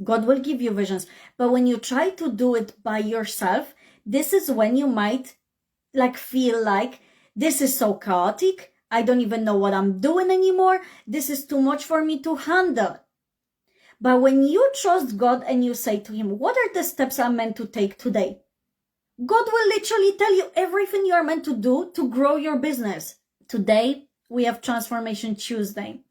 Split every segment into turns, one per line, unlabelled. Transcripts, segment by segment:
God will give you visions. But when you try to do it by yourself, this is when you might feel like this is so chaotic. I don't even know what I'm doing anymore. This is too much for me to handle. But when you trust God and you say to him, what are the steps I'm meant to take today? God will literally tell you everything you are meant to do to grow your business. Today, we have Transformation Tuesday.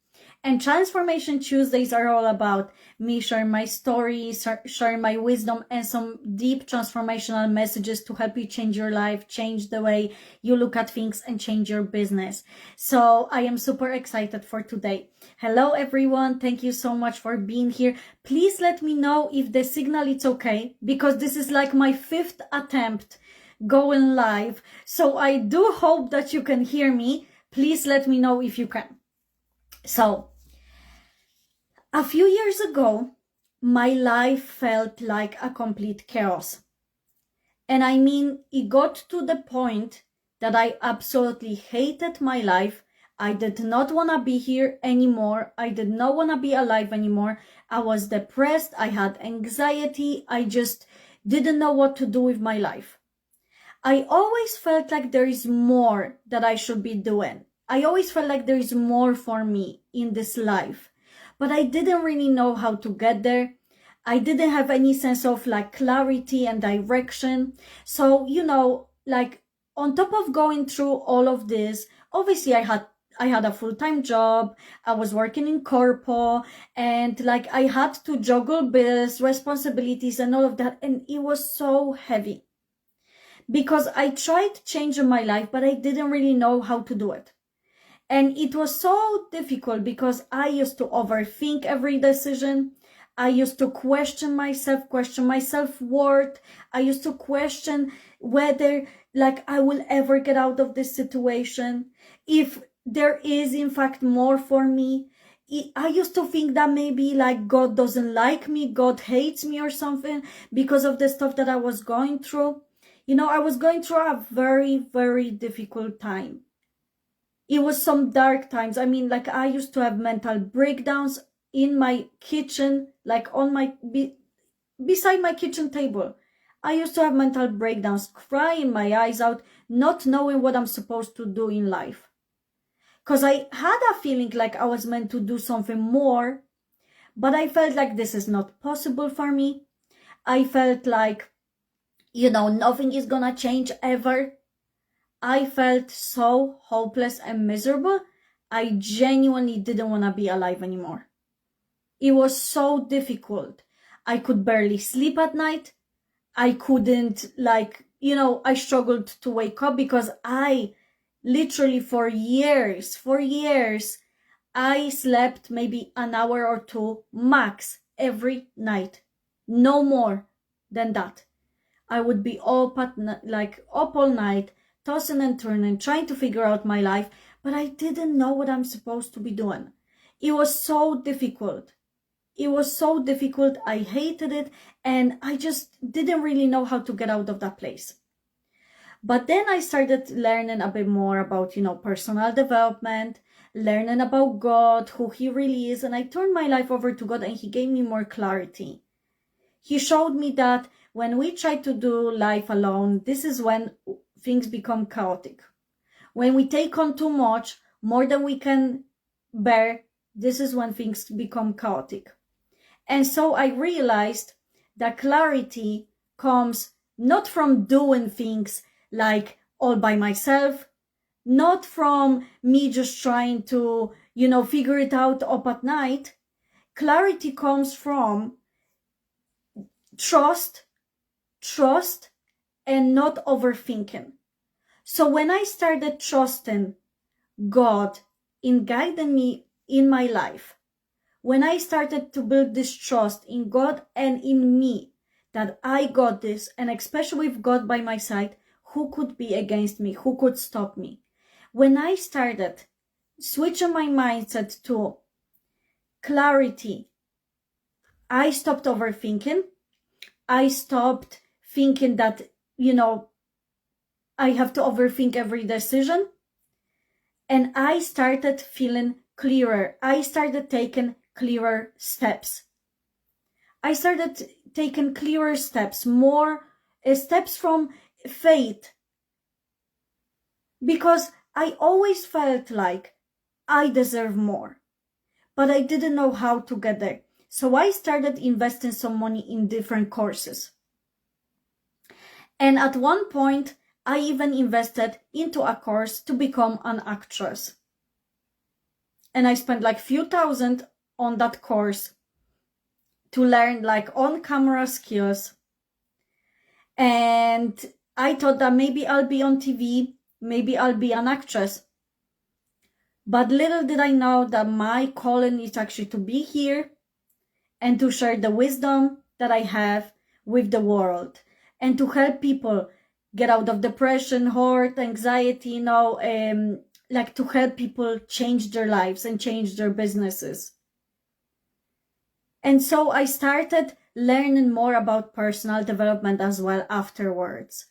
And Transformation Tuesdays are all about me sharing my stories, sharing my wisdom, and some deep transformational messages to help you change your life, change the way you look at things, and change your business. So I am super excited for today. Hello, everyone. Thank you so much for being here. Please let me know if the signal is okay, because this is like my 5th attempt going live. So I do hope that you can hear me. Please let me know if you can. So, a few years ago, my life felt like a complete chaos. And I mean, it got to the point that I absolutely hated my life. I did not want to be here anymore. I did not want to be alive anymore. I was depressed. I had anxiety. I just didn't know what to do with my life. I always felt like there is more that I should be doing. I always felt like there is more for me in this life. But I didn't really know how to get there. I didn't have any sense of clarity and direction. So, on top of going through all of this, obviously I had a full-time job. I was working in corpo, and I had to juggle bills, responsibilities, and all of that. And it was so heavy because I tried changing my life, but I didn't really know how to do it. And it was so difficult because I used to overthink every decision. I used to question my self-worth. I used to question whether I will ever get out of this situation. If there is in fact more for me. I used to think that maybe God doesn't like me, God hates me or something because of the stuff that I was going through. I was going through a very, very difficult time. It was some dark times. I mean, I used to have mental breakdowns in my kitchen, beside my kitchen table. I used to have mental breakdowns, crying my eyes out, not knowing what I'm supposed to do in life. Because I had a feeling like I was meant to do something more, but I felt like this is not possible for me. I felt like, nothing is gonna change ever. I felt so hopeless and miserable. I genuinely didn't want to be alive anymore. It was so difficult. I could barely sleep at night. I couldn't, I struggled to wake up because I literally for years, I slept maybe an hour or two max every night. No more than that. I would be up all night, tossing and turning, trying to figure out my life, but I didn't know what I'm supposed to be doing. It was so difficult. I hated it, and I just didn't really know how to get out of that place. But then I started learning a bit more about, personal development, learning about God, who he really is, and I turned my life over to God, and he gave me more clarity. He showed me that when we try to do life alone, this is when things become chaotic. When we take on too much, more than we can bear, this is when things become chaotic. And so I realized that clarity comes not from doing things all by myself, not from me just trying to, figure it out up at night. Clarity comes from trust, and not overthinking. So when I started trusting God in guiding me in my life, when I started to build this trust in God and in me, that I got this, and especially with God by my side, who could be against me? Who could stop me? When I started switching my mindset to clarity, I stopped overthinking. I stopped thinking that, I have to overthink every decision. And I started feeling clearer. I started taking clearer steps. I started taking clearer steps, more steps from faith, because I always felt like I deserve more, but I didn't know how to get there. So I started investing some money in different courses. And at one point, I even invested into a course to become an actress. And I spent like few thousand on that course to learn like on-camera skills. And I thought that maybe I'll be on TV, maybe I'll be an actress. But little did I know that my calling is actually to be here and to share the wisdom that I have with the world and to help people get out of depression, hurt, anxiety, like to help people change their lives and change their businesses. And so I started learning more about personal development as well afterwards.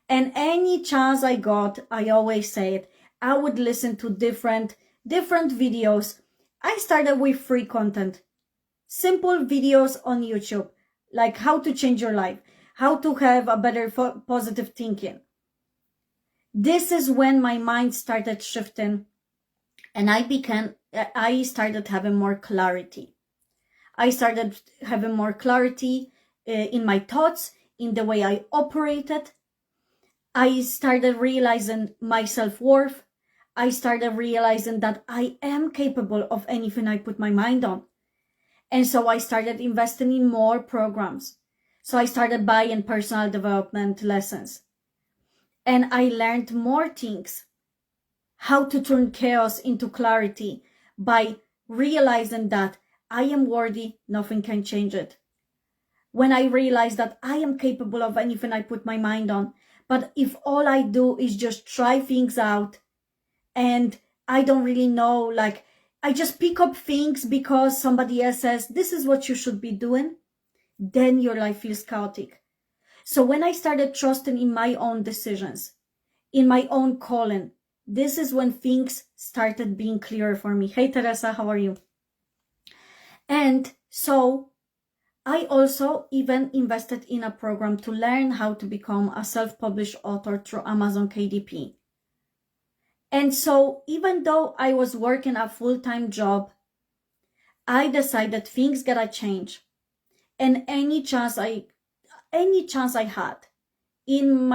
And any chance I got, I always say it, I would listen to different videos. I started with free content, simple videos on YouTube, like how to change your life, how to have a better positive thinking. This is when my mind started shifting and I started having more clarity. I started having more clarity in my thoughts, in the way I operated. I started realizing my self-worth. I started realizing that I am capable of anything I put my mind on. And so I started investing in more programs. So I started buying personal development lessons. And I learned more things. How to turn chaos into clarity by realizing that I am worthy, nothing can change it. When I realized that I am capable of anything I put my mind on, but if all I do is just try things out and I don't really know, like I just pick up things because somebody else says this is what you should be doing, then your life feels chaotic. So when I started trusting in my own decisions, in my own calling, this is when things started being clearer for me. Hey Teresa, how are you? And so I also even invested in a program to learn how to become a self-published author through Amazon KDP. And so even though I was working a full-time job, I decided things gotta change. And any chance I had in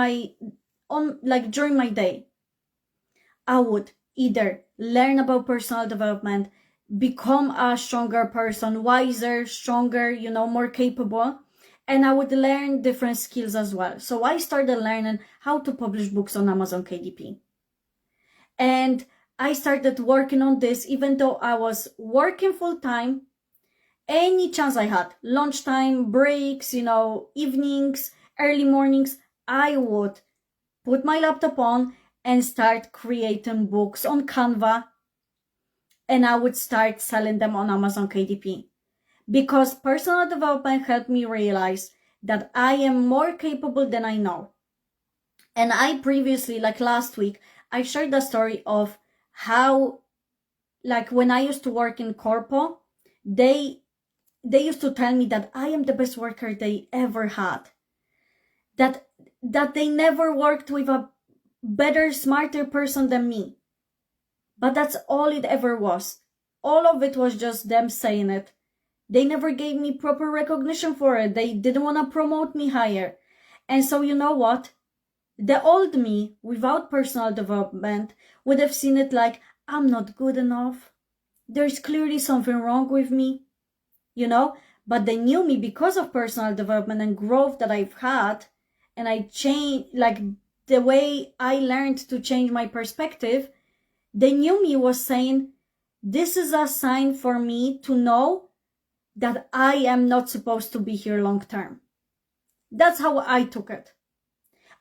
during my day, I would either learn about personal development, become a stronger person, wiser, stronger, more capable, and I would learn different skills as well. So I started learning how to publish books on Amazon KDP. And I started working on this even though I was working full time. Any chance I had, lunchtime, breaks, evenings, early mornings, I would put my laptop on and start creating books on Canva, and I would start selling them on Amazon KDP. Because personal development helped me realize that I am more capable than I know. And I previously, like last week, I shared the story of how, like when I used to work in corpo, they used to tell me that I am the best worker they ever had. That they never worked with a better, smarter person than me. But that's all it ever was. All of it was just them saying it. They never gave me proper recognition for it. They didn't want to promote me higher. And so you know what? The old me, without personal development, would have seen it like, I'm not good enough. There's clearly something wrong with me, But they knew me because of personal development and growth that I've had. And I changed, like the way I learned to change my perspective. They knew me was saying, this is a sign for me to know that I am not supposed to be here long term. That's how I took it.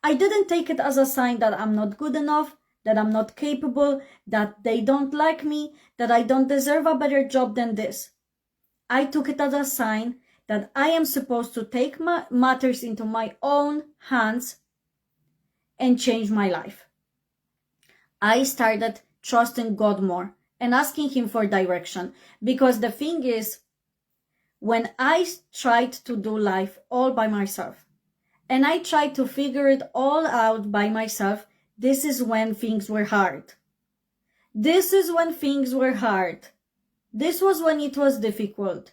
I didn't take it as a sign that I'm not good enough, that I'm not capable, that they don't like me, that I don't deserve a better job than this. I took it as a sign that I am supposed to take matters into my own hands and change my life. I started trusting God more and asking Him for direction, because the thing is, when I tried to do life all by myself and I tried to figure it all out by myself, this is when things were hard. This is when things were hard. This was when it was difficult.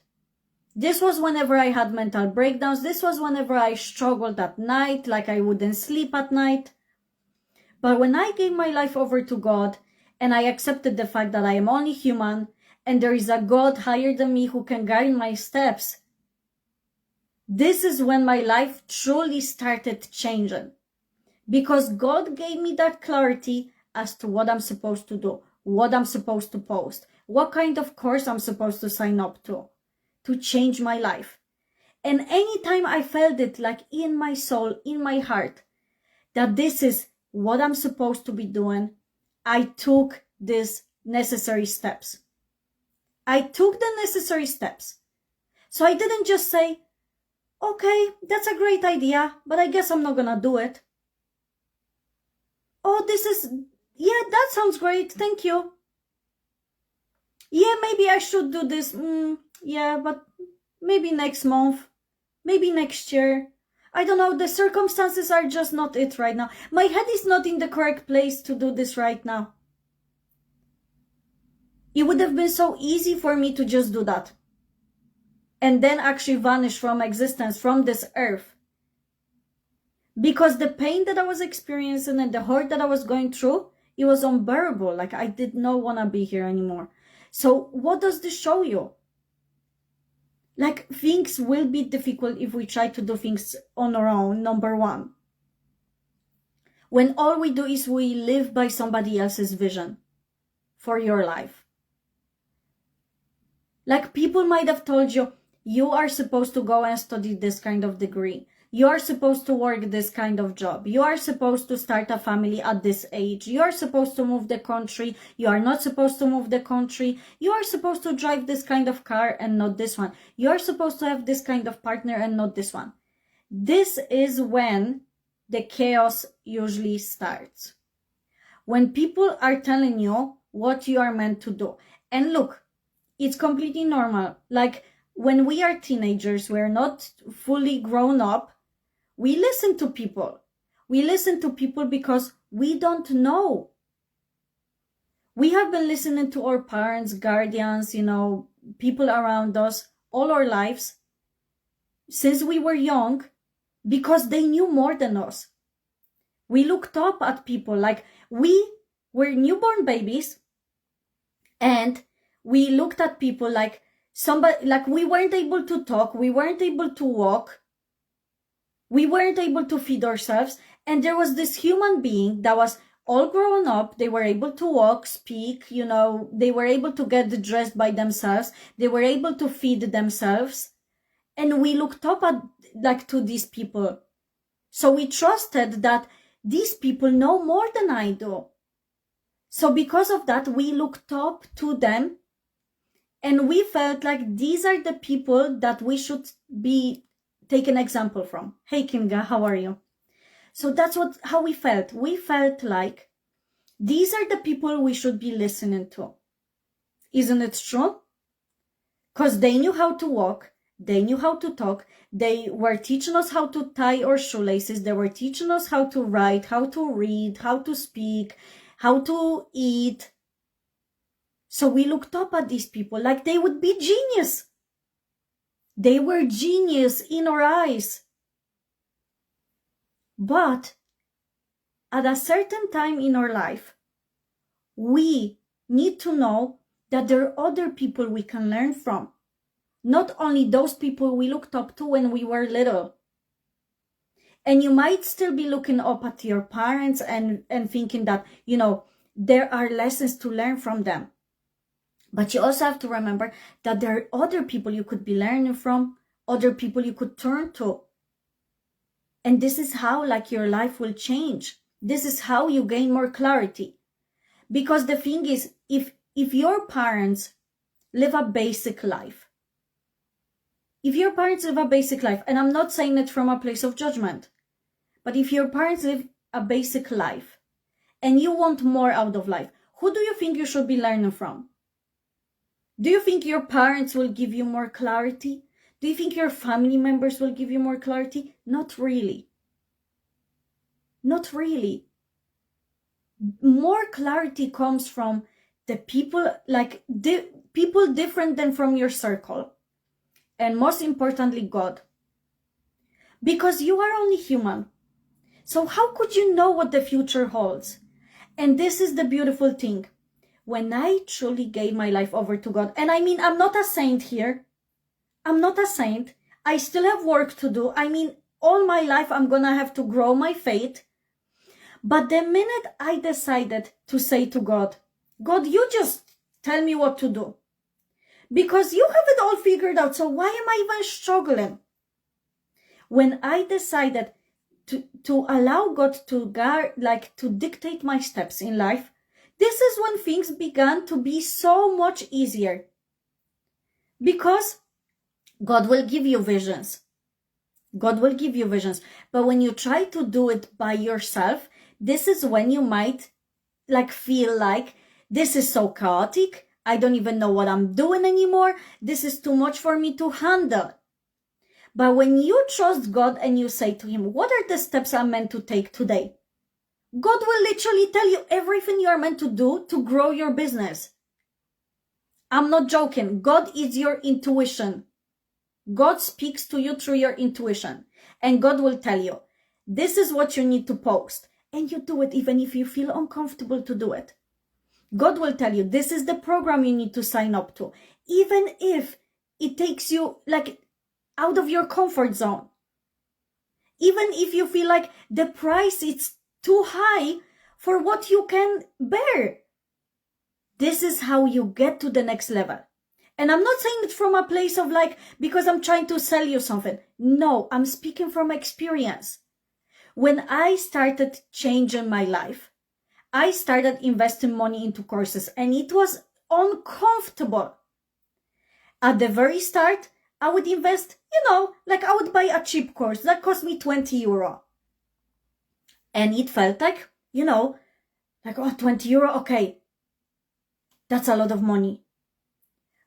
This was whenever I had mental breakdowns. This was whenever I struggled at night, like I wouldn't sleep at night. But when I gave my life over to God and I accepted the fact that I am only human and there is a God higher than me who can guide my steps, this is when my life truly started changing. Because God gave me that clarity as to what I'm supposed to do, what I'm supposed to post, what kind of course I'm supposed to sign up to change my life. And anytime I felt it like in my soul, in my heart, that this is what I'm supposed to be doing, I took these necessary steps. I took the necessary steps. So I didn't just say, okay, that's a great idea, but I guess I'm not gonna do it. Oh, yeah, that sounds great, thank you. Yeah, maybe I should do this. Yeah, but maybe next month, maybe next year. I don't know, the circumstances are just not it right now. My head is not in the correct place to do this right now. It would have been so easy for me to just do that. And then actually vanish from existence, from this earth. Because the pain that I was experiencing and the hurt that I was going through, it was unbearable. Like I did not want to be here anymore. So what does this show you? Like things will be difficult if we try to do things on our own, number one. When all we do is we live by somebody else's vision for your life. Like people might have told you, you are supposed to go and study this kind of degree. You are supposed to work this kind of job. You are supposed to start a family at this age. You are supposed to move the country. You are not supposed to move the country. You are supposed to drive this kind of car and not this one. You are supposed to have this kind of partner and not this one. This is when the chaos usually starts. When people are telling you what you are meant to do. And look, it's completely normal. Like when we are teenagers, we're not fully grown up. We listen to people. We listen to people because we don't know. We have been listening to our parents, guardians, people around us all our lives since we were young because they knew more than us. We looked up at people like we were newborn babies and we looked at people like somebody, like we weren't able to talk, we weren't able to walk. We weren't able to feed ourselves. And there was this human being that was all grown up. They were able to walk, speak, they were able to get dressed by themselves. They were able to feed themselves. And we looked up to these people. So we trusted that these people know more than I do. So because of that, we looked up to them. And we felt like these are the people that we should be take an example from. Hey Kinga, how are you? So that's how we felt. We felt like these are the people we should be listening to. Isn't it true? Because they knew how to walk, they knew how to talk, they were teaching us how to tie our shoelaces, they were teaching us how to write, how to read, how to speak, how to eat. So we looked up at these people like they would be genius. They were genius in our eyes. But at a certain time in our life, we need to know that there are other people we can learn from. Not only those people we looked up to when we were little. And you might still be looking up at your parents and thinking that, there are lessons to learn from them. But you also have to remember that there are other people you could be learning from, other people you could turn to. And this is how your life will change. This is how you gain more clarity. Because the thing is, if your parents live a basic life, and I'm not saying it from a place of judgment, but if your parents live a basic life and you want more out of life, who do you think you should be learning from? Do you think your parents will give you more clarity? Do you think your family members will give you more clarity? Not really. Not really. More clarity comes from the people, like people different than from your circle. And most importantly, God. Because you are only human. So how could you know what the future holds? And this is the beautiful thing. When I truly gave my life over to God, and I mean, I'm not a saint here. I'm not a saint. I still have work to do. I mean, all my life I'm gonna have to grow my faith. But the minute I decided to say to God, God, you just tell me what to do. Because you have it all figured out, so why am I even struggling? When I decided to allow God to dictate my steps in life, this is when things began to be so much easier. Because God will give you visions. God will give you visions. But when you try to do it by yourself, this is when you might feel like this is so chaotic. I don't even know what I'm doing anymore. This is too much for me to handle. But when you trust God and you say to him, what are the steps I'm meant to take today? God will literally tell you everything you are meant to do to grow your business. I'm not joking. God is your intuition. God speaks to you through your intuition. And God will tell you, this is what you need to post. And you do it even if you feel uncomfortable to do it. God will tell you, this is the program you need to sign up to. Even if it takes you out of your comfort zone. Even if you feel like the price is too high for what you can bear. This is how you get to the next level. And I'm not saying it from a place of because I'm trying to sell you something. No, I'm speaking from experience. When I started changing my life, I started investing money into courses and it was uncomfortable. At the very start, I would invest, I would buy a cheap course that cost me 20 euro. And it felt like, oh, 20 euro, okay. That's a lot of money.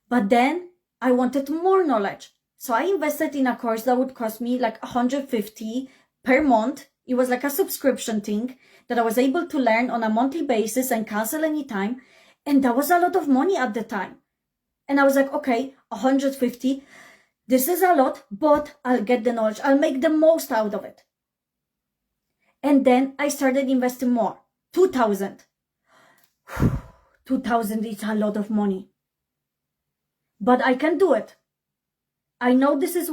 But then I wanted more knowledge. So I invested in a course that would cost me 150 per month. It was like a subscription thing that I was able to learn on a monthly basis and cancel anytime. And that was a lot of money at the time. And I was like, okay, 150. This is a lot, but I'll get the knowledge. I'll make the most out of it. And then I started investing more. 2,000. 2,000 is a lot of money. But I can do it. I know this is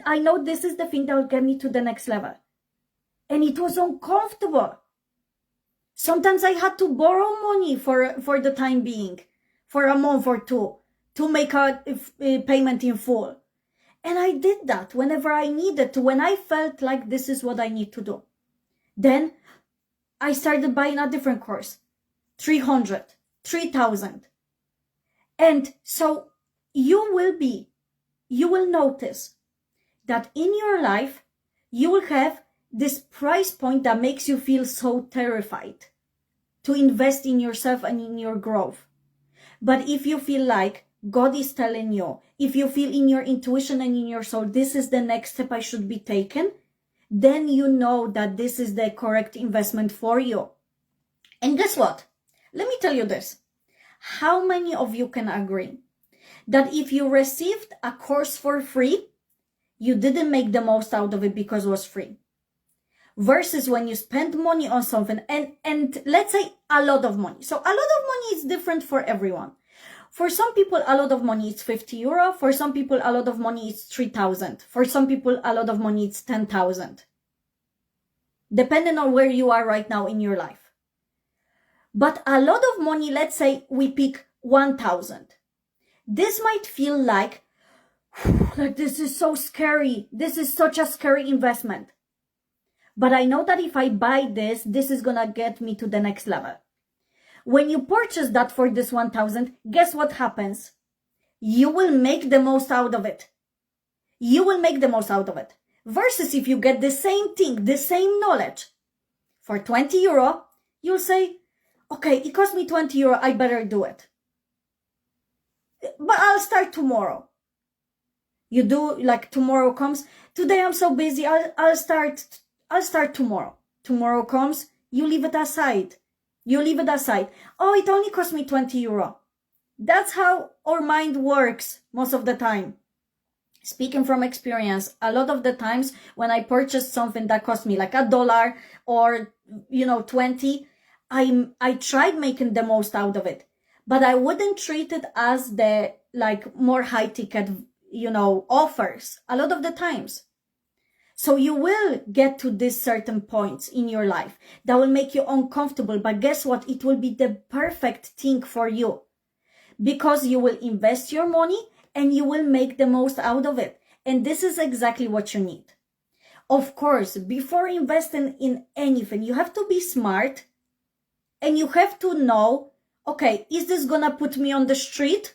I know this is the thing that will get me to the next level. And it was uncomfortable. Sometimes I had to borrow money for the time being, for a month or two, to make a payment in full. And I did that whenever I needed to, when I felt like this is what I need to do. Then I started buying a different course, 300, 3,000. And so you will notice that in your life, you will have this price point that makes you feel so terrified to invest in yourself and in your growth. But if you feel like God is telling you, if you feel in your intuition and in your soul, this is the next step I should be taken, then you know that this is the correct investment for you. And guess what? Let me tell you this. How many of you can agree that if you received a course for free, you didn't make the most out of it because it was free? Versus when you spend money on something and let's say a lot of money. So a lot of money is different for everyone. For some people, a lot of money is 50 euro. For some people, a lot of money is 3,000. For some people, a lot of money is 10,000. Depending on where you are right now in your life. But a lot of money, let's say we pick 1,000. This might feel like this is so scary. This is such a scary investment. But I know that if I buy this is gonna get me to the next level. When you purchase that for this 1,000, guess what happens? You will make the most out of it. You will make the most out of it. Versus if you get the same thing, the same knowledge for 20 euro, you'll say, okay, it cost me 20 euro, I better do it. But I'll start tomorrow. You do like tomorrow comes. Today I'm so busy. I'll start tomorrow. Tomorrow comes. You leave it aside. You leave it aside. Oh, it only cost me 20 euro. That's how our mind works most of the time. Speaking from experience, a lot of the times when I purchased something that cost me like $1 or 20, I tried making the most out of it, but I wouldn't treat it as the like more high ticket offers a lot of the times. So you will get to these certain points in your life that will make you uncomfortable, but guess what? It will be the perfect thing for you, because you will invest your money and you will make the most out of it. And this is exactly what you need. Of course, before investing in anything, you have to be smart and you have to know, okay, is this gonna put me on the street?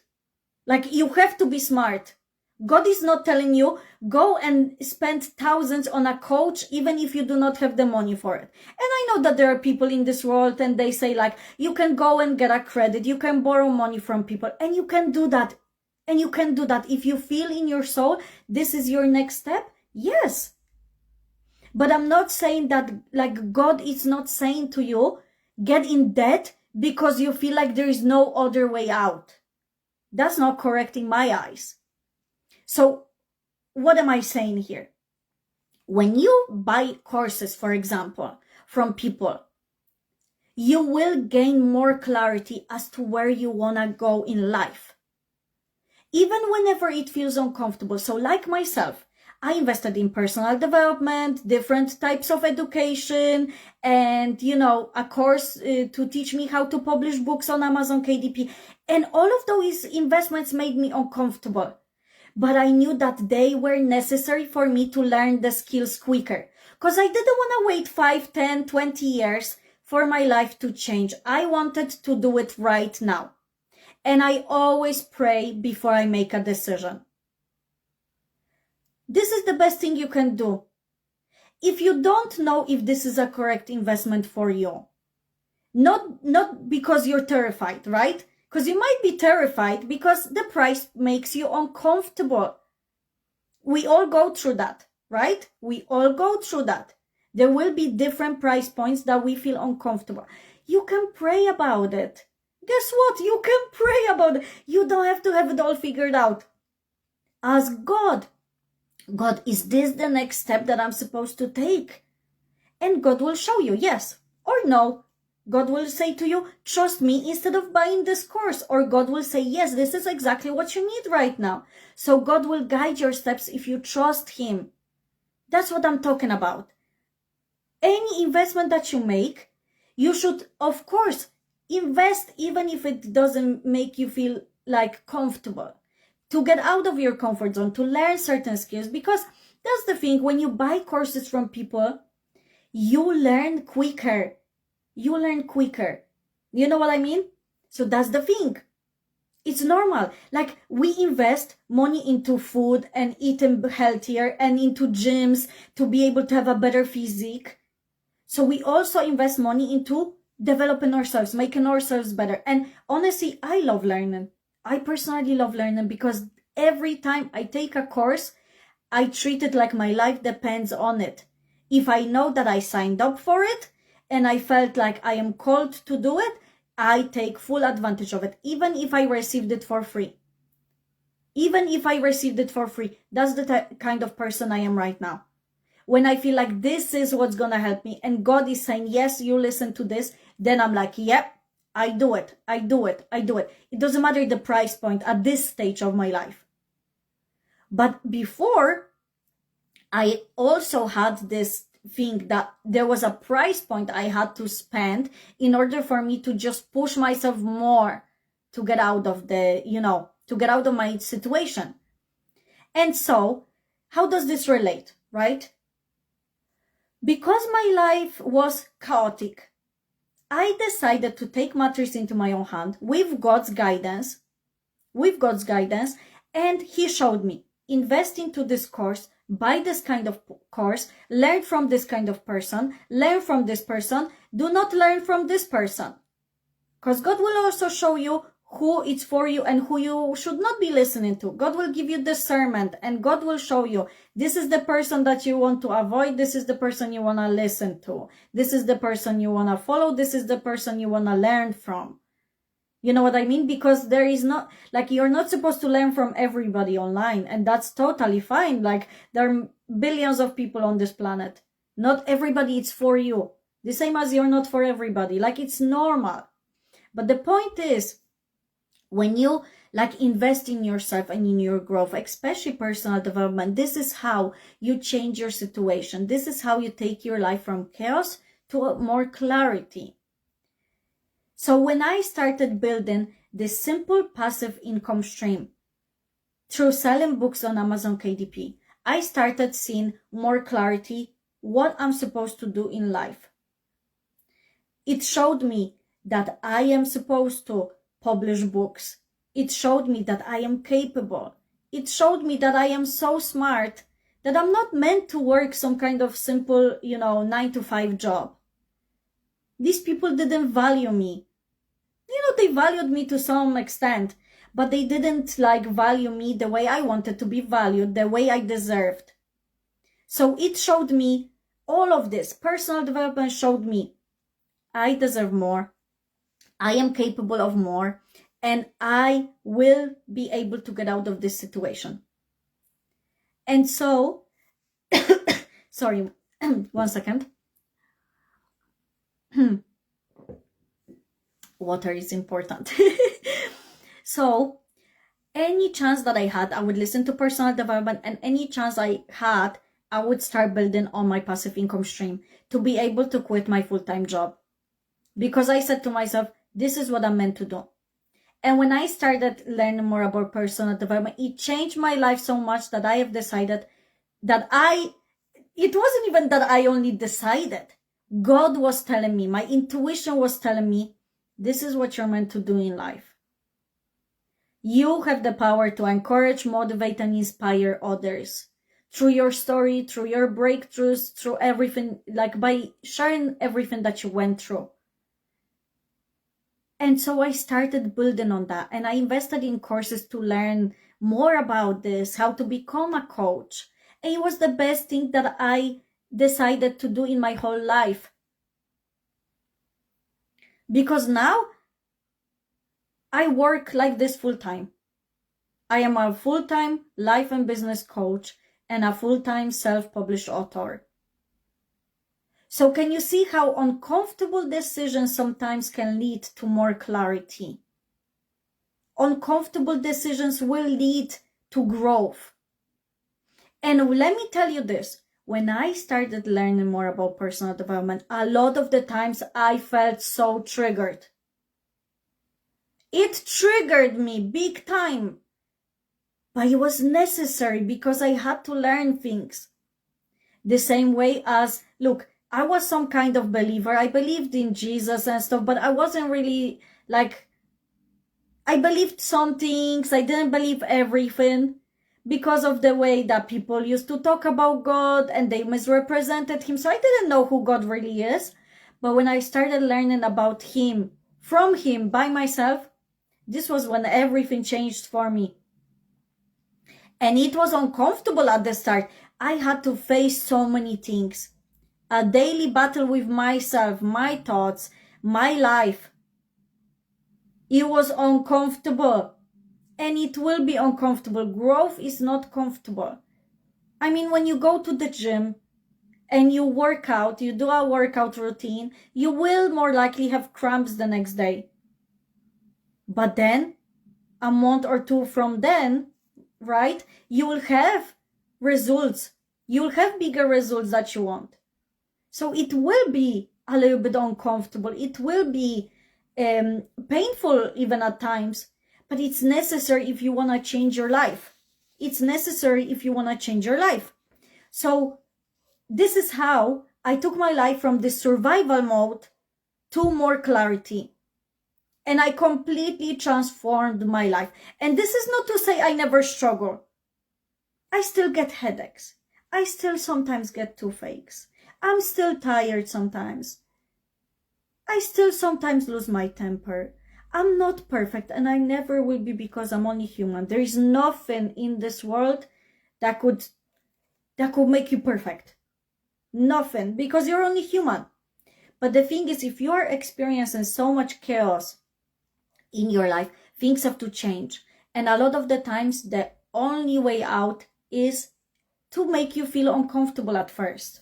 Like, you have to be smart. God is not telling you, go and spend thousands on a coach, even if you do not have the money for it. And I know that there are people in this world and they say like, you can go and get a credit, you can borrow money from people, and you can do that. And you can do that if you feel in your soul, this is your next step. Yes. But I'm not saying that, like, God is not saying to you, get in debt because you feel like there is no other way out. That's not correct in my eyes. So what am I saying here? When you buy courses, for example, from people, you will gain more clarity as to where you want to go in life. Even whenever it feels uncomfortable. So like myself, I invested in personal development, different types of education, and, a course to teach me how to publish books on Amazon KDP. And all of those investments made me uncomfortable. But I knew that they were necessary for me to learn the skills quicker. Because I didn't want to wait 5, 10, 20 years for my life to change. I wanted to do it right now. And I always pray before I make a decision. This is the best thing you can do. If you don't know if this is a correct investment for you, not because you're terrified, right? Because you might be terrified because the price makes you uncomfortable. We all go through that, right? We all go through that. There will be different price points that we feel uncomfortable. You can pray about it. Guess what? You can pray about it. You don't have to have it all figured out. Ask God. God, is this the next step that I'm supposed to take? And God will show you yes or no. God will say to you, trust me instead of buying this course. Or God will say, yes, this is exactly what you need right now. So God will guide your steps if you trust Him. That's what I'm talking about. Any investment that you make, you should, of course, invest even if it doesn't make you feel like comfortable. To get out of your comfort zone, to learn certain skills. Because that's the thing, when you buy courses from people, you learn quicker. You learn quicker. You know what I mean? So that's the thing. It's normal. Like, we invest money into food and eating healthier and into gyms to be able to have a better physique. So we also invest money into developing ourselves, making ourselves better. And honestly, I love learning. I personally love learning because every time I take a course, I treat it like my life depends on it. If I know that I signed up for it and I felt like I am called to do it, I take full advantage of it, even if I received it for free. Even if I received it for free, that's the kind of person I am right now. When I feel like this is what's going to help me and God is saying, yes, you listen to this, then I'm like, yep, I do it. I do it. I do it. It doesn't matter the price point at this stage of my life. But before, I also had this thing that there was a price point I had to spend in order for me to just push myself more to get out of to get out of my situation. And so, how does this relate, right? Because my life was chaotic, I decided to take matters into my own hand with God's guidance, and He showed me, invest into this course, buy this kind of course, learn from this kind of person, learn from this person, do not learn from this person. Because God will also show you who it's for you and who you should not be listening to. God will give you discernment, and God will show you, this is the person that you want to avoid. This is the person you want to listen to. This is the person you want to follow. This is the person you want to learn from. You know what I mean? Because there is not, like, you're not supposed to learn from everybody online, and that's totally fine. Like, there are billions of people on this planet. Not everybody is for you. The same as you're not for everybody. Like, it's normal. But the point is, when you like invest in yourself and in your growth, especially personal development, this is how you change your situation. This is how you take your life from chaos to more clarity. So when I started building this simple passive income stream through selling books on Amazon KDP, I started seeing more clarity what I'm supposed to do in life. It showed me that I am supposed to publish books. It showed me that I am capable. It showed me that I am so smart that I'm not meant to work some kind of simple, 9-to-5 job. These people didn't value me. They valued me to some extent, but they didn't value me the way I wanted to be valued, the way I deserved. So it showed me all of this. Personal development showed me I deserve more. I am capable of more, and I will be able to get out of this situation. And so, sorry, 1 second. Water is important. So, any chance that I had, I would listen to personal development, and any chance I had, I would start building on my passive income stream to be able to quit my full-time job. Because I said to myself, this is what I'm meant to do. And when I started learning more about personal development, it changed my life so much that I have decided that it wasn't even that I only decided. God was telling me, my intuition was telling me, this is what you're meant to do in life. You have the power to encourage, motivate, and inspire others through your story, through your breakthroughs, through everything, by sharing everything that you went through. And so I started building on that, and I invested in courses to learn more about this, how to become a coach. And it was the best thing that I decided to do in my whole life. Because now I work like this full-time. I am a full-time life and business coach and a full-time self-published author. So can you see how uncomfortable decisions sometimes can lead to more clarity? Uncomfortable decisions will lead to growth. And let me tell you this, when I started learning more about personal development, a lot of the times I felt so triggered. It triggered me big time. But it was necessary because I had to learn things. The same way as, look, I was some kind of believer. I believed in Jesus and stuff, but I wasn't really I believed some things. I didn't believe everything because of the way that people used to talk about God and they misrepresented him. So I didn't know who God really is. But when I started learning about him, from him, by myself, this was when everything changed for me. And it was uncomfortable at the start. I had to face so many things. A daily battle with myself, my thoughts, my life. It was uncomfortable. And it will be uncomfortable. Growth is not comfortable. I mean, when you go to the gym and you work out, you do a workout routine, you will more likely have cramps the next day. But then, a month or two from then, right, you will have results. You will have bigger results that you want. So it will be a little bit uncomfortable. It will be painful even at times, but it's necessary if you want to change your life. It's necessary if you want to change your life. So this is how I took my life from this survival mode to more clarity. And I completely transformed my life. And this is not to say I never struggle. I still get headaches. I still sometimes get toothaches. I'm still tired sometimes. I still sometimes lose my temper. I'm not perfect, and I never will be, because I'm only human. There is nothing in this world that could make you perfect. Nothing, because you're only human. But the thing is, if you are experiencing so much chaos in your life, things have to change. And a lot of the times, the only way out is to make you feel uncomfortable at first.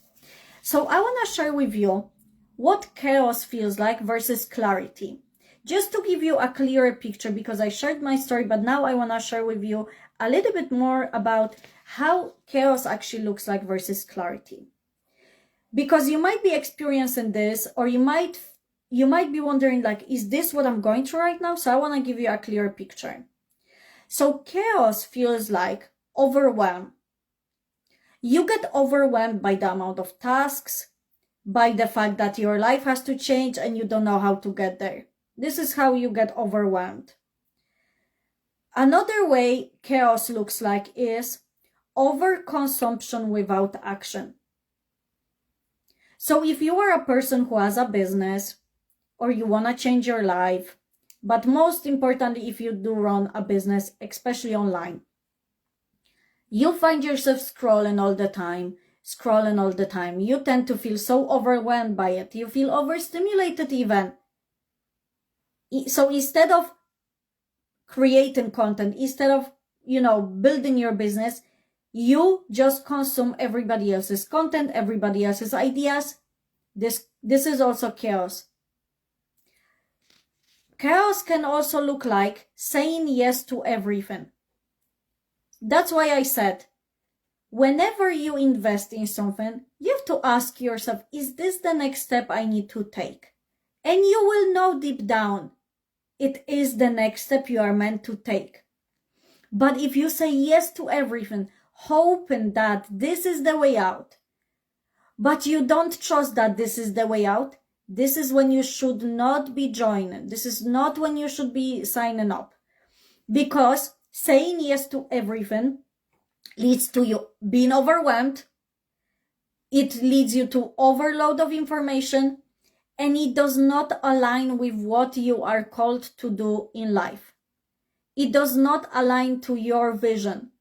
So I want to share with you what chaos feels like versus clarity. Just to give you a clearer picture, because I shared my story, but now I want to share with you a little bit more about how chaos actually looks like versus clarity. Because you might be experiencing this, or you might be wondering, like, is this what I'm going through right now? So I want to give you a clearer picture. So chaos feels like overwhelm. You get overwhelmed by the amount of tasks, by the fact that your life has to change and you don't know how to get there. This is how you get overwhelmed. Another way chaos looks like is overconsumption without action. So if you are a person who has a business, or you want to change your life, but most importantly, if you do run a business, especially online, you find yourself scrolling all the time. You tend to feel so overwhelmed by it. You feel overstimulated even. So instead of creating content, instead of, building your business, you just consume everybody else's content, everybody else's ideas. This is also chaos. Chaos can also look like saying yes to everything. That's why I said, whenever you invest in something, you have to ask yourself, is this the next step I need to take? And you will know deep down, it is the next step you are meant to take. But if you say yes to everything, hoping that this is the way out, but you don't trust that this is the way out, this is when you should not be joining. This is not when you should be signing up. Because saying yes to everything leads to you being overwhelmed. It leads you to overload of information, and it does not align with what you are called to do in life. It does not align to your vision.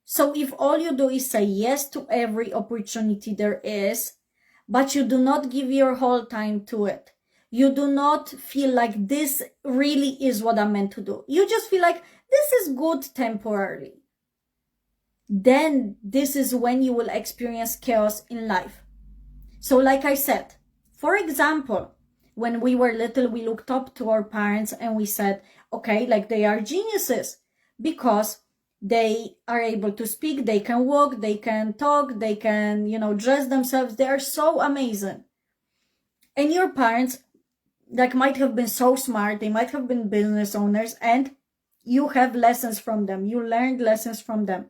So if all you do is say yes to every opportunity there is, but you do not give your whole time to it, you do not feel like this really is what I'm meant to do, you just feel like this is good temporarily, then this is when you will experience chaos in life. So like I said, for example, when we were little, we looked up to our parents and we said, okay, like they are geniuses because they are able to speak, they can walk, they can talk, they can, dress themselves. They are so amazing. And your parents, like, might have been so smart, they might have been business owners, and you have lessons from them. You learned lessons from them.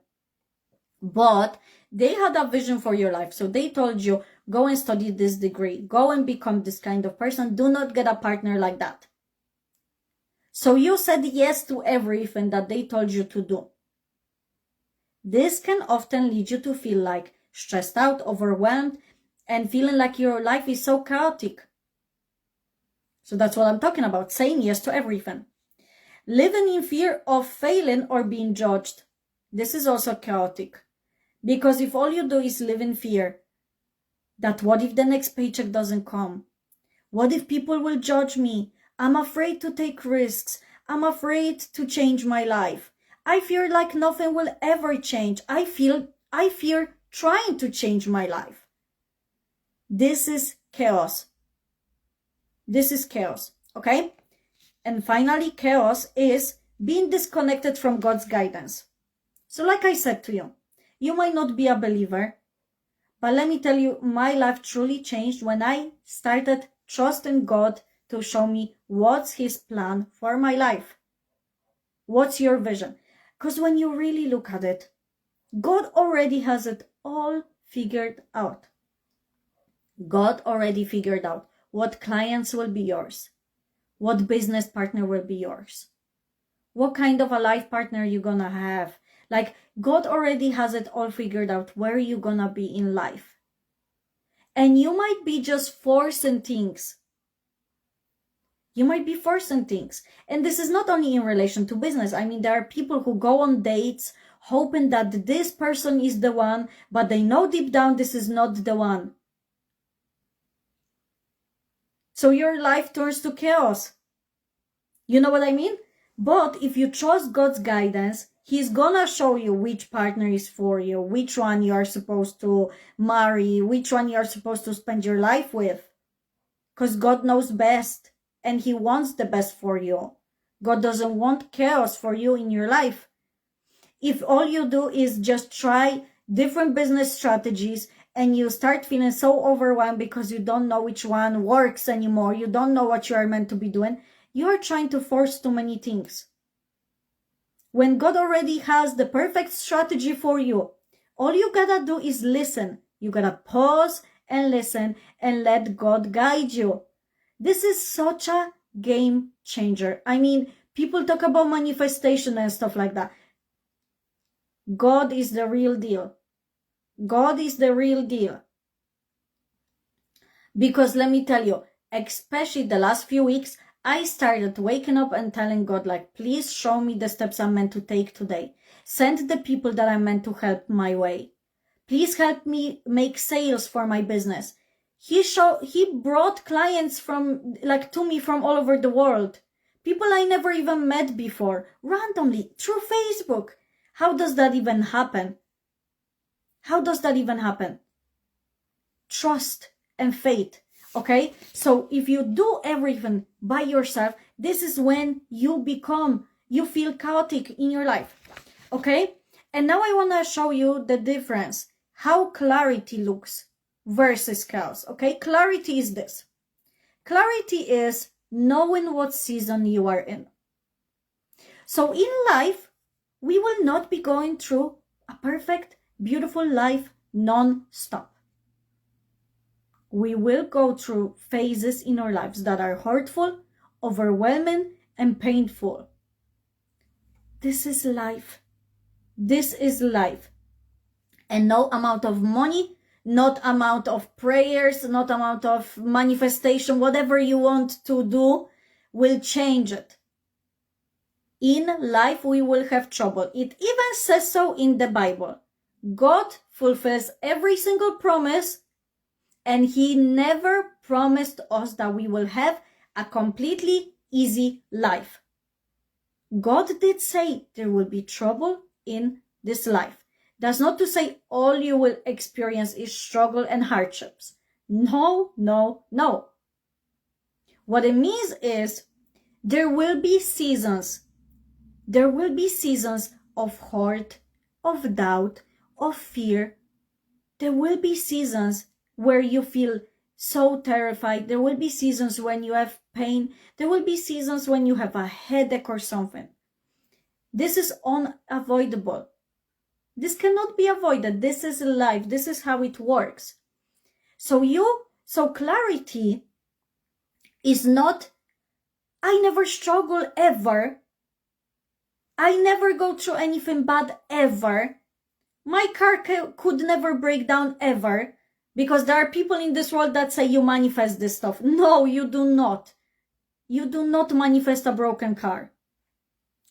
But they had a vision for your life. So they told you, go and study this degree, go and become this kind of person. Do not get a partner like that. So you said yes to everything that they told you to do. This can often lead you to feel like stressed out, overwhelmed, and feeling like your life is so chaotic. So that's what I'm talking about, saying yes to everything. Living in fear of failing or being judged. This is also chaotic. Because if all you do is live in fear, that what if the next paycheck doesn't come? What if people will judge me? I'm afraid to take risks. I'm afraid to change my life. I fear like nothing will ever change. I fear trying to change my life. This is chaos. This is chaos, okay? And finally, chaos is being disconnected from God's guidance. So like I said to you, you might not be a believer, but let me tell you, my life truly changed when I started trusting God to show me what's His plan for my life. What's your vision? Because when you really look at it, God already has it all figured out. God already figured out what clients will be yours, what business partner will be yours, what kind of a life partner you're gonna have. Like, God already has it all figured out where you're gonna be in life. And you might be just forcing things. You might be forcing things. And this is not only in relation to business. I mean, there are people who go on dates hoping that this person is the one, but they know deep down this is not the one. So your life turns to chaos. You know what I mean? But if you trust God's guidance, He's gonna show you which partner is for you, which one you are supposed to marry, which one you are supposed to spend your life with. Because God knows best and He wants the best for you. God doesn't want chaos for you in your life. If all you do is just try different business strategies and you start feeling so overwhelmed because you don't know which one works anymore, you don't know what you are meant to be doing, you are trying to force too many things. When God already has the perfect strategy for you, all you gotta do is listen. You gotta pause and listen and let God guide you. This is such a game changer. I mean, people talk about manifestation and stuff like that. God is the real deal. God is the real deal. Because let me tell you, especially the last few weeks, I started waking up and telling God, like, please show me the steps I'm meant to take today. Send the people that I'm meant to help my way. Please help me make sales for my business. He brought clients to me from all over the world. People I never even met before, randomly, through Facebook. How does that even happen? How does that even happen? Trust and faith. Okay? So if you do everything by yourself, this is when you feel chaotic in your life. Okay? And now I want to show you the difference. How clarity looks versus chaos. Okay? Clarity is this. Clarity is knowing what season you are in. So in life, we will not be going through a perfect, beautiful life non-stop. We will go through phases in our lives that are hurtful, overwhelming, and painful. This is life. This is life. And no amount of money, not amount of prayers, not amount of manifestation, whatever you want to do will change it. In life, we will have trouble. It even says so in the Bible. God fulfills every single promise, and He never promised us that we will have a completely easy life. God did say there will be trouble in this life. That's not to say all you will experience is struggle and hardships. No, no, no. What it means is there will be seasons. There will be seasons of hurt, of doubt, of fear. There will be seasons where you feel so terrified. There will be seasons when you have pain. There will be seasons when you have a headache or something. This is unavoidable. This cannot be avoided. This is life. This is how it works. So clarity is not, I never struggle ever. I never go through anything bad ever. My car could never break down ever. Because there are people in this world that say you manifest this stuff. No, you do not. You do not manifest a broken car.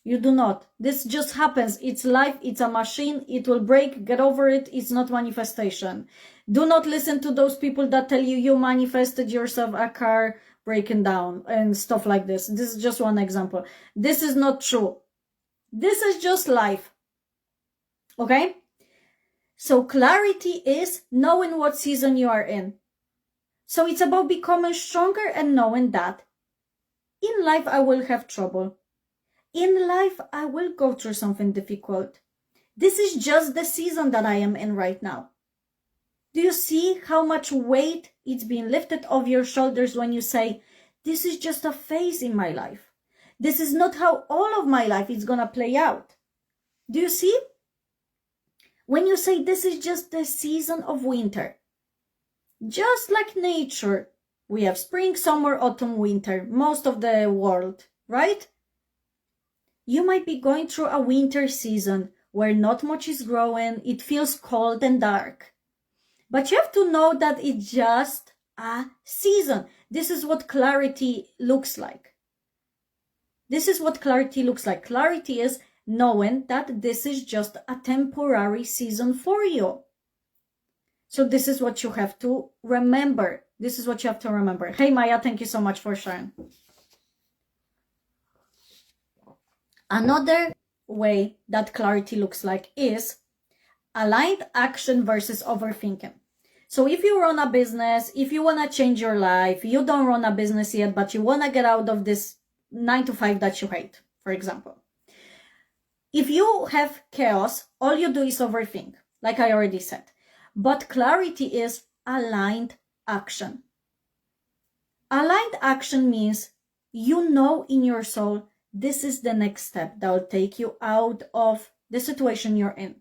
You do not. This just happens. It's life. It's a machine. It will break. Get over it. It's not manifestation. Do not listen to those people that tell you you manifested yourself a car breaking down and stuff like this. This is just one example. This is not true. This is just life. Okay? So clarity is knowing what season you are in. So it's about becoming stronger and knowing that in life I will have trouble. In life I will go through something difficult. This is just the season that I am in right now. Do you see how much weight it's being lifted off your shoulders when you say, this is just a phase in my life. This is not how all of my life is gonna play out. Do you see? When you say this is just the season of winter, just like nature, we have spring, summer, autumn, winter, most of the world, right? You might be going through a winter season where not much is growing, it feels cold and dark. But you have to know that it's just a season. This is what clarity looks like. This is what clarity looks like. Clarity is knowing that this is just a temporary season for you. So this is what you have to remember. This is what you have to remember. Hey, Maya, thank you so much for sharing. Another way that clarity looks like is aligned action versus overthinking. So if you run a business, if you want to change your life, you don't run a business yet, but you want to get out of this 9 to 5 that you hate, for example. If you have chaos, all you do is overthink, like I already said. But clarity is aligned action. Aligned action means you know in your soul, this is the next step that will take you out of the situation you're in.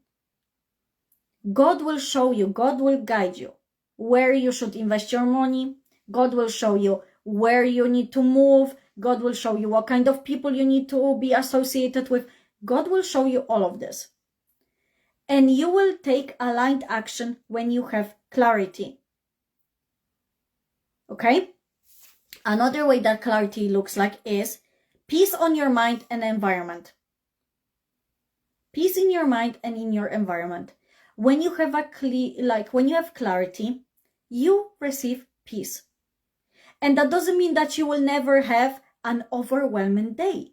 God will show you, God will guide you where you should invest your money. God will show you where you need to move. God will show you what kind of people you need to be associated with. God will show you all of this. And you will take aligned action when you have clarity. Okay? Another way that clarity looks like is peace on your mind and environment. Peace in your mind and in your environment. When you have when you have clarity, you receive peace. And that doesn't mean that you will never have an overwhelming day,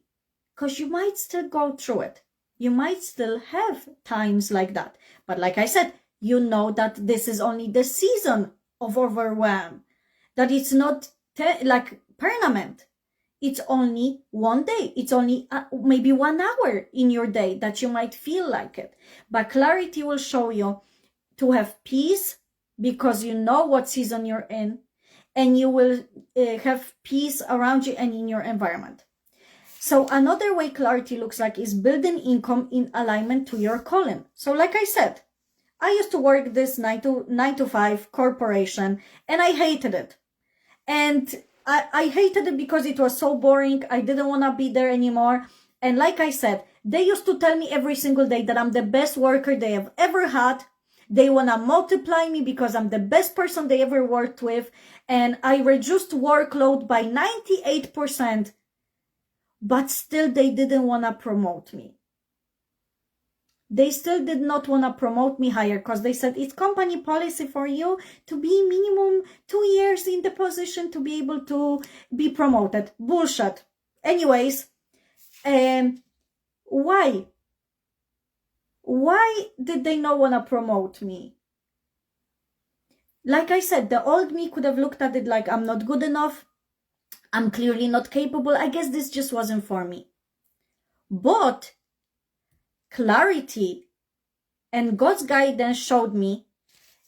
because you might still go through it. You might still have times like that. But like I said, you know that this is only the season of overwhelm, that it's not permanent. It's only one day. It's only maybe 1 hour in your day that you might feel like it. But clarity will show you to have peace because you know what season you're in, and you will have peace around you and in your environment. So another way clarity looks like is building income in alignment to your calling. So like I said, I used to work this 9 to 5 corporation, and I hated it. And I hated it because it was so boring. I didn't want to be there anymore. And like I said, they used to tell me every single day that I'm the best worker they have ever had. They want to multiply me because I'm the best person they ever worked with. And I reduced workload by 98%. But still, they didn't want to promote me. They still did not want to promote me higher because they said it's company policy for you to be minimum 2 years in the position to be able to be promoted. Bullshit. Anyways, why? Why did they not want to promote me? Like I said, the old me could have looked at it like I'm not good enough. I'm clearly not capable. I guess this just wasn't for me. But clarity and God's guidance showed me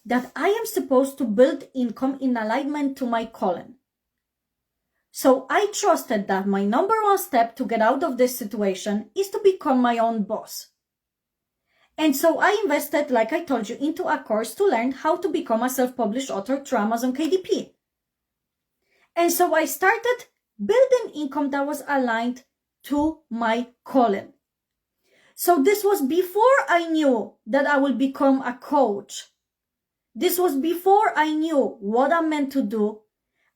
that I am supposed to build income in alignment to my calling. So I trusted that my number one step to get out of this situation is to become my own boss. And so I invested, like I told you, into a course to learn how to become a self-published author through Amazon KDP. And so I started building income that was aligned to my calling. So this was before I knew that I would become a coach. This was before I knew what I'm meant to do.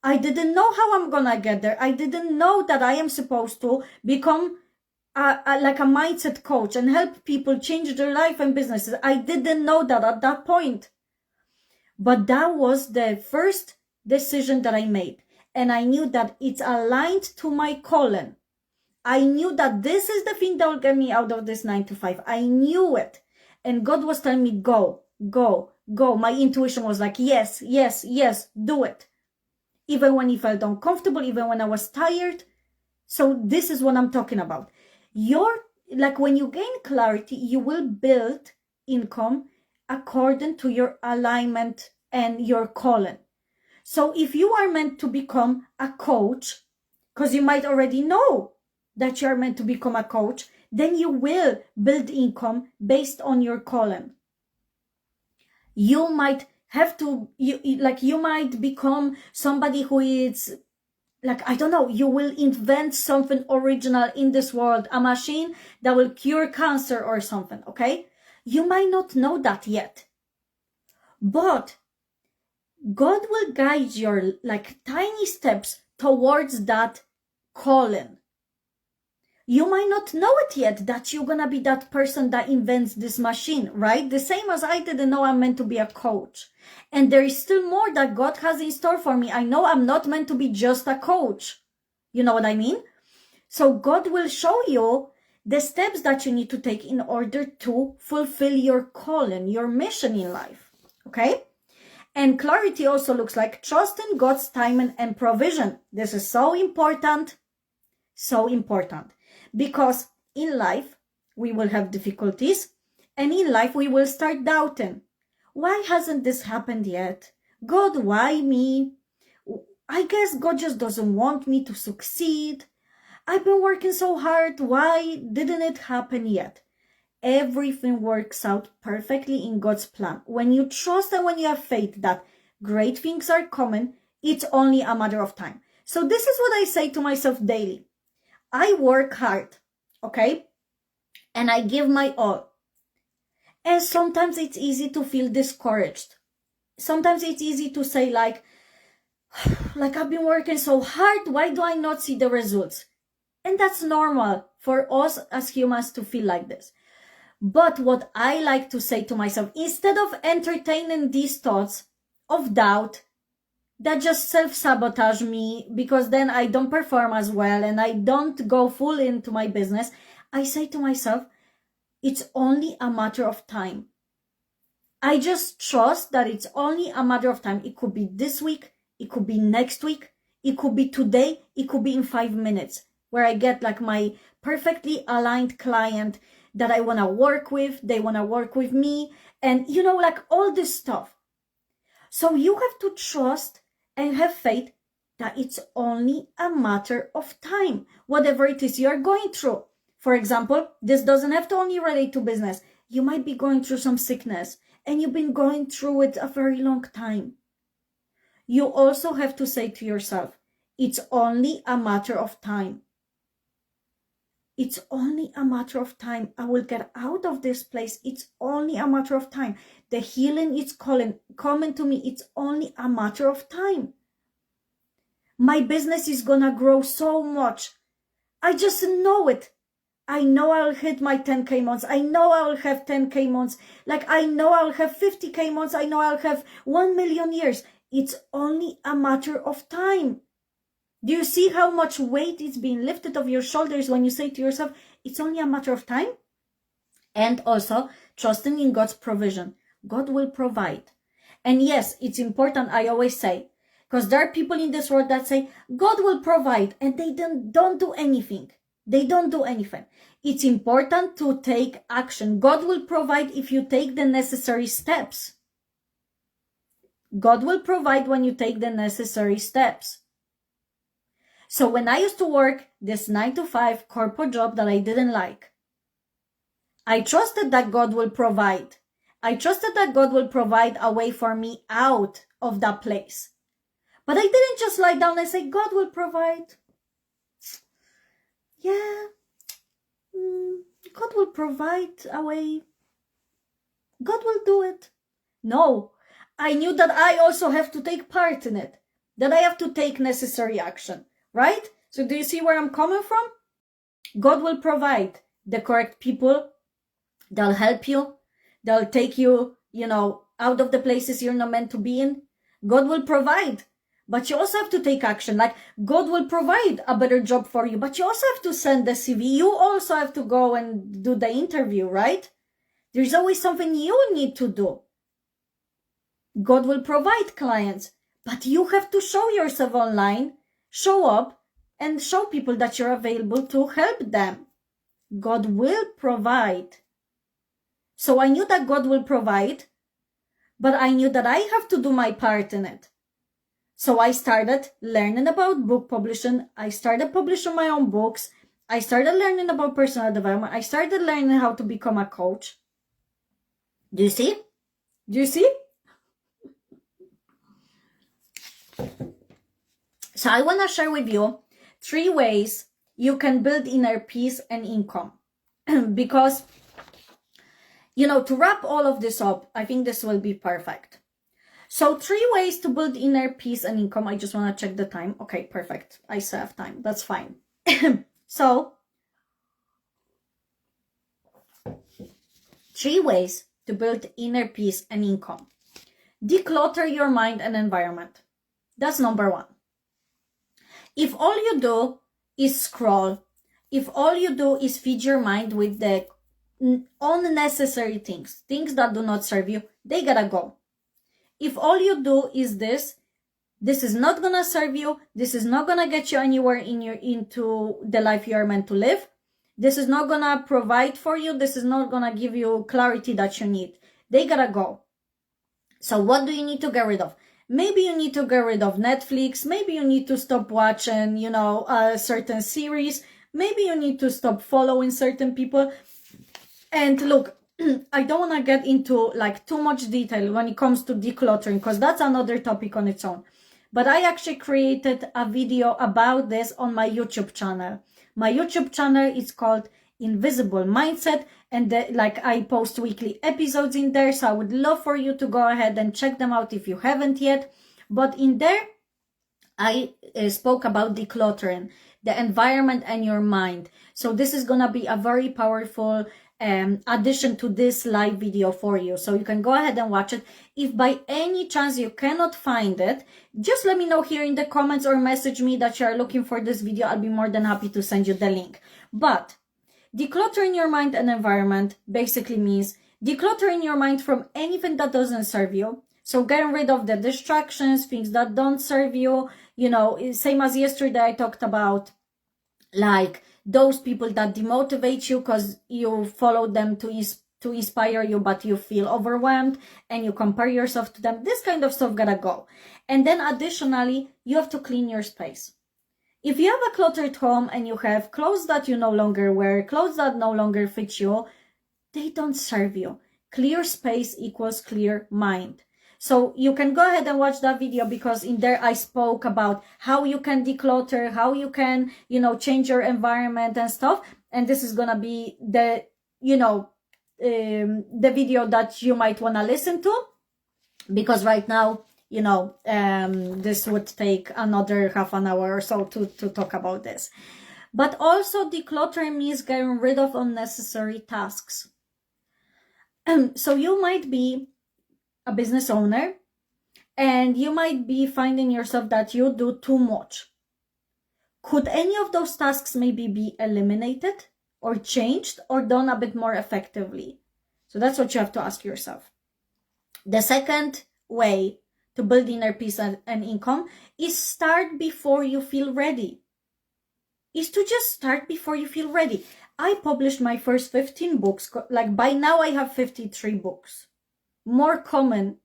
I didn't know how I'm gonna get there. I didn't know that I am supposed to become like a mindset coach and help people change their life and businesses. I didn't know that at that point. But that was the first decision that I made. And I knew that it's aligned to my calling. I knew that this is the thing that will get me out of this 9 to 5. I knew it. And God was telling me, go, go, go. My intuition was like, yes, yes, yes, do it. Even when it felt uncomfortable, even when I was tired. So this is what I'm talking about. When you gain clarity, you will build income according to your alignment and your calling. So if you are meant to become a coach, because you might already know that you are meant to become a coach, then you will build income based on your calling. You might have to, you might become somebody who is, I don't know, you will invent something original in this world, a machine that will cure cancer or something, okay? You might not know that yet. But God will guide your tiny steps towards that calling. You might not know it yet that you're gonna be that person that invents this machine, right? The same as I didn't know I'm meant to be a coach. And there is still more that God has in store for me. I know I'm not meant to be just a coach. You know what I mean? So God will show you the steps that you need to take in order to fulfill your calling, your mission in life. Okay? And clarity also looks like trust in God's timing and provision. This is so important. So important. Because in life, we will have difficulties. And in life, we will start doubting. Why hasn't this happened yet? God, why me? I guess God just doesn't want me to succeed. I've been working so hard. Why didn't it happen yet? Everything works out perfectly in God's plan. When you trust and when you have faith that great things are coming, it's only a matter of time. So this is what I say to myself daily. I work hard, okay? And I give my all. And sometimes it's easy to feel discouraged. Sometimes it's easy to say like I've been working so hard, why do I not see the results? And that's normal for us as humans to feel like this. But what I like to say to myself, instead of entertaining these thoughts of doubt that just self-sabotage me because then I don't perform as well and I don't go full into my business, I say to myself, it's only a matter of time. I just trust that it's only a matter of time. It could be this week, it could be next week, it could be today, it could be in 5 minutes, where I get like my perfectly aligned client that I want to work with, they want to work with me, and you know, like all this stuff. So you have to trust and have faith that it's only a matter of time, whatever it is you're going through. For example, this doesn't have to only relate to business. You might be going through some sickness and you've been going through it a very long time. You also have to say to yourself, it's only a matter of time. It's only a matter of time. I will get out of this place. It's only a matter of time. The healing is coming to me. It's only a matter of time. My business is gonna grow so much. I just know it. I know I'll hit my 10K months. I know I'll have 10K months. Like I know I'll have 50K months. I know I'll have 1 million years. It's only a matter of time. Do you see how much weight is being lifted off your shoulders when you say to yourself, it's only a matter of time? And also, trusting in God's provision. God will provide. And yes, it's important, I always say, because there are people in this world that say, God will provide, and they don't do anything. They don't do anything. It's important to take action. God will provide if you take the necessary steps. God will provide when you take the necessary steps. So when I used to work this 9-to-5 corporate job that I didn't like, I trusted that God will provide. I trusted that God will provide a way for me out of that place. But I didn't just lie down and say, God will provide. Yeah, God will provide a way. God will do it. No, I knew that I also have to take part in it, that I have to take necessary action, right? So do you see where I'm coming from? God will provide the correct people. They'll help you. They'll take you, out of the places you're not meant to be in. God will provide. But you also have to take action. Like God will provide a better job for you, but you also have to send the CV. You also have to go and do the interview, right? There's always something you need to do. God will provide clients, but you have to show yourself online, show up, and show people that you're available to help them. God will provide. So I knew that God will provide, but I knew that I have to do my part in it. So I started learning about book publishing. I started publishing my own books. I started learning about personal development. I started learning how to become a coach. Do you see? Do you see? So I want to share with you 3 ways you can build inner peace and income. Because, to wrap all of this up, I think this will be perfect. So 3 ways to build inner peace and income. I just want to check the time. Okay, perfect. I still have time. That's fine. So 3 ways to build inner peace and income. Declutter your mind and environment. That's number 1. If all you do is scroll, if all you do is feed your mind with the unnecessary things that do not serve you, they gotta go. If all you do is this is not gonna serve you, this is not gonna get you anywhere into the life you are meant to live, this is not gonna provide for you, this is not gonna give you clarity that you need, they gotta go. So what do you need to get rid of? Maybe you need to get rid of Netflix, maybe you need to stop watching, a certain series, maybe you need to stop following certain people. And look, I don't want to get into like too much detail when it comes to decluttering, because that's another topic on its own. But I actually created a video about this on my YouTube channel. My YouTube channel is called Invisible Mindset, and I post weekly episodes in there, so I would love for you to go ahead and check them out if you haven't yet. But in there, I spoke about decluttering the environment and your mind. So this is gonna be a very powerful addition to this live video for you, so you can go ahead and watch it. If by any chance you cannot find it, just let me know here in the comments or message me that you are looking for this video. I'll be more than happy to send you the link. But decluttering your mind and environment basically means decluttering your mind from anything that doesn't serve you. So getting rid of the distractions, things that don't serve you. Same as yesterday, I talked about like those people that demotivate you because you follow them to inspire you, but you feel overwhelmed and you compare yourself to them. This kind of stuff gotta go. And then additionally, you have to clean your space. If you have a cluttered home and you have clothes that you no longer wear, clothes that no longer fit you, they don't serve you. Clear space equals clear mind. So you can go ahead and watch that video, because in there I spoke about how you can declutter, how you can, change your environment and stuff. And this is gonna be the, the video that you might want to listen to, because right now, this would take another half an hour or so to talk about this. But also decluttering means getting rid of unnecessary tasks. So you might be a business owner and you might be finding yourself that you do too much. Could any of those tasks maybe be eliminated or changed or done a bit more effectively? So that's what you have to ask yourself. The second way to build inner peace and income is start before you feel ready. Is to just start before you feel ready. I published my first 15 books. Like by now I have 53 books. More common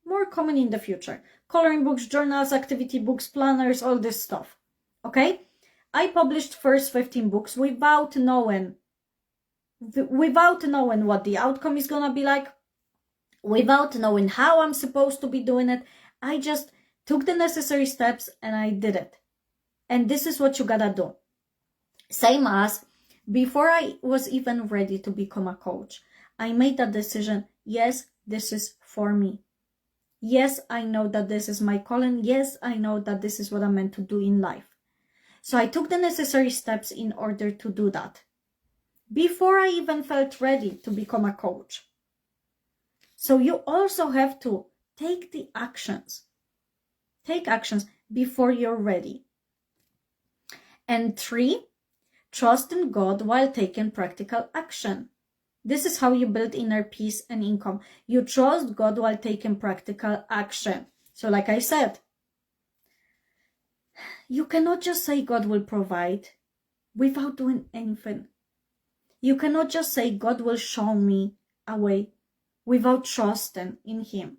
in the future. Coloring books, journals, activity books, planners, all this stuff. Okay? I published first 15 books without knowing what the outcome is gonna be like, without knowing how I'm supposed to be doing it. I just took the necessary steps and I did it. And this is what you gotta do. Same as before I was even ready to become a coach, I made that decision. Yes, this is for me. Yes, I know that this is my calling. Yes, I know that this is what I'm meant to do in life. So I took the necessary steps in order to do that before I even felt ready to become a coach. So you also have to take the actions. Take actions before you're ready. And 3, trust in God while taking practical action. This is how you build inner peace and income. You trust God while taking practical action. So like I said, you cannot just say God will provide without doing anything. You cannot just say God will show me a way without trusting in Him.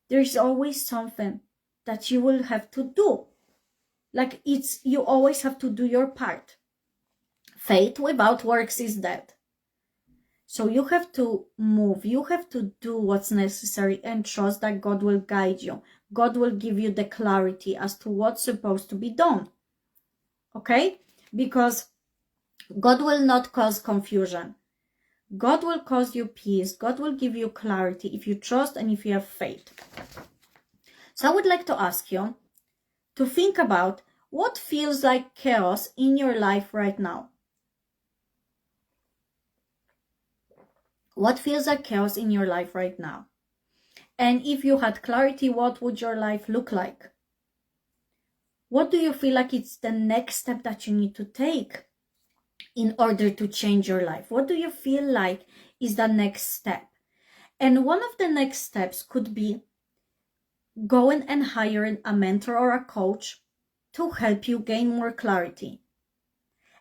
There's always something that you will have to do. Like you always have to do your part. Faith without works is dead. So you have to move, you have to do what's necessary and trust that God will guide you. God will give you the clarity as to what's supposed to be done. Okay? Because God will not cause confusion. God will cause you peace. God will give you clarity if you trust and if you have faith. So I would like to ask you to think about what feels like chaos in your life right now. What feels like chaos in your life right now? And if you had clarity, what would your life look like? What do you feel like it's the next step that you need to take in order to change your life? What do you feel like is the next step? And one of the next steps could be going and hiring a mentor or a coach to help you gain more clarity.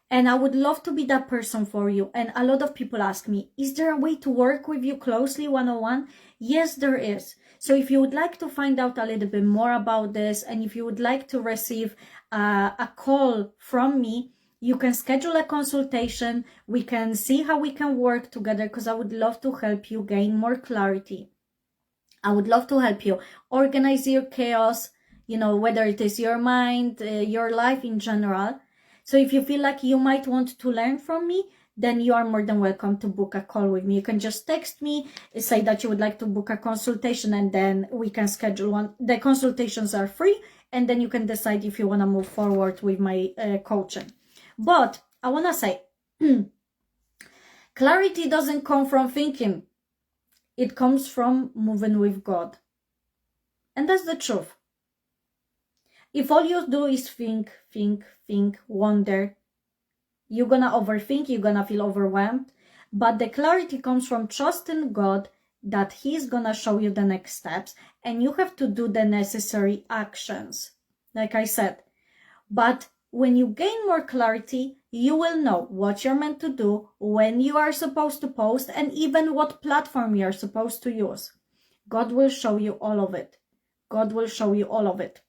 And I would love to be that person for you. And a lot of people ask me, is there a way to work with you closely one-on-one? Yes, there is. So if you would like to find out a little bit more about this, and if you would like to receive a call from me, you can schedule a consultation. We can see how we can work together, because I would love to help you gain more clarity. I would love to help you organize your chaos, whether it is your mind, your life in general. So if you feel like you might want to learn from me, then you are more than welcome to book a call with me. You can just text me, say that you would like to book a consultation, and then we can schedule one. The consultations are free, and then you can decide if you want to move forward with my coaching. But I want to say, clarity doesn't come from thinking. It comes from moving with God. And that's the truth. If all you do is think, wonder, you're gonna overthink, you're gonna feel overwhelmed. But the clarity comes from trusting God that He's gonna show you the next steps, and you have to do the necessary actions, like I said. But when you gain more clarity, you will know what you're meant to do, when you are supposed to post, and even what platform you're supposed to use. God will show you all of it. God will show you all of it.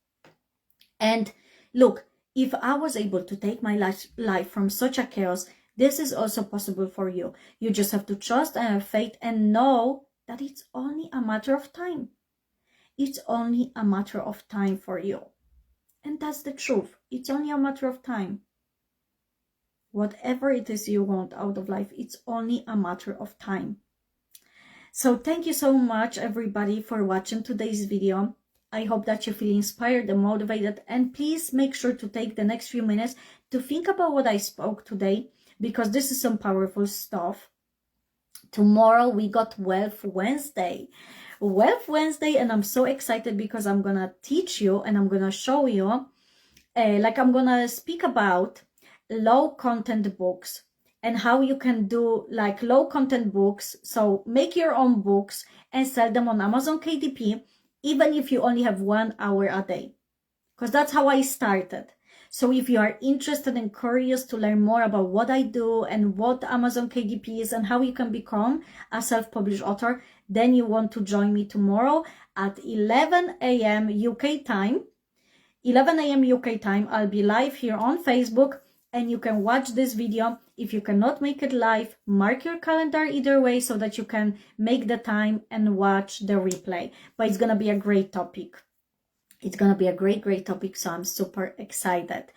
And look, if I was able to take my life from such a chaos, this is also possible for you. You just have to trust and have faith and know that it's only a matter of time. It's only a matter of time for you. And that's the truth. It's only a matter of time. Whatever it is you want out of life, it's only a matter of time. So thank you so much, everybody, for watching today's video. I hope that you feel inspired and motivated, and please make sure to take the next few minutes to think about what I spoke today, because this is some powerful stuff. Tomorrow we got Wealth Wednesday. And I'm so excited because I'm gonna teach you and I'm gonna show you, I'm gonna speak about low content books and how you can do low content books. So make your own books and sell them on Amazon KDP, even if you only have 1 hour a day, because that's how I started. So if you are interested and curious to learn more about what I do and what Amazon KDP is and how you can become a self-published author, then you want to join me tomorrow at 11 a.m. UK time. 11 a.m. UK time, I'll be live here on Facebook, and you can watch this video. If you cannot make it live, mark your calendar either way so that you can make the time and watch the replay. But it's going to be a great topic. It's going to be a great topic, so I'm super excited.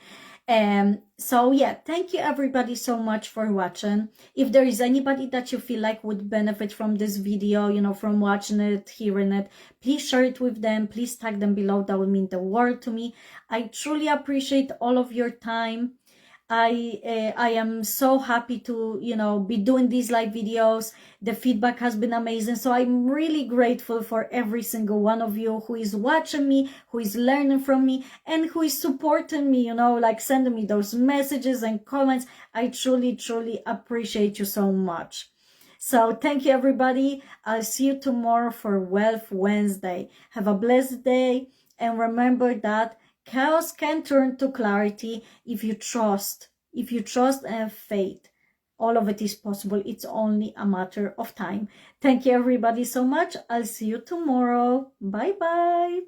So yeah, thank you everybody so much for watching. If there is anybody that you feel like would benefit from this video, from watching it, hearing it, please share it with them. Please tag them below. That would mean the world to me. I truly appreciate all of your time. I am so happy to, be doing these live videos. The feedback has been amazing. So I'm really grateful for every single one of you who is watching me, who is learning from me, and who is supporting me, sending me those messages and comments. I truly appreciate you so much. So thank you, everybody. I'll see you tomorrow for Wealth Wednesday. Have a blessed day. And remember that chaos can turn to clarity if you trust and have faith. All of it is possible. It's only a matter of time. Thank you everybody so much. I'll see you tomorrow. Bye bye.